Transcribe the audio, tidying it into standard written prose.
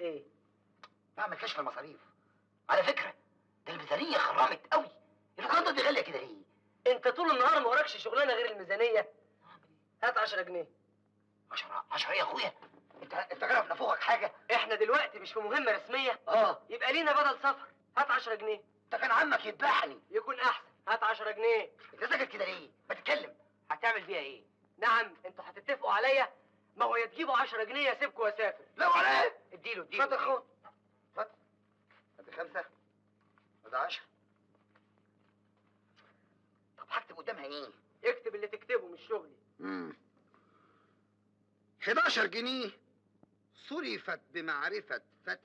ايه؟ بعمل كشف المصاريف. على فكره ده الميزانيه خرمت قوي. اللوكاندا دي غاليه كده ليه؟ انت طول النهار ما وراكش شغلانه غير الميزانيه. هات 10 جنيه. 10 يا اخويا؟ انت جرب نفوخك حاجه؟ احنا دلوقتي مش في مهمه رسميه. يبقى لينا بدل سفر. هات 10 جنيه. ده كان عمك يذبحني. يكون احسن. هات 10 جنيه. انت ساكت كده ليه؟ ما تتكلم. هتعمل بيها ايه؟ نعم، انتوا هتتفقوا عليا. ما هو يا تجيبوا 10 جنيه يا سيبكوا واسافر. لا ولا ايه؟ اديله اتفضل خد. اتفضل. ادي 5 ادي 10. طب هكتب قدامها ايه؟ اكتب اللي تكتبه، مش شغلي. 11 جنيه صرفت بمعرفة فتحي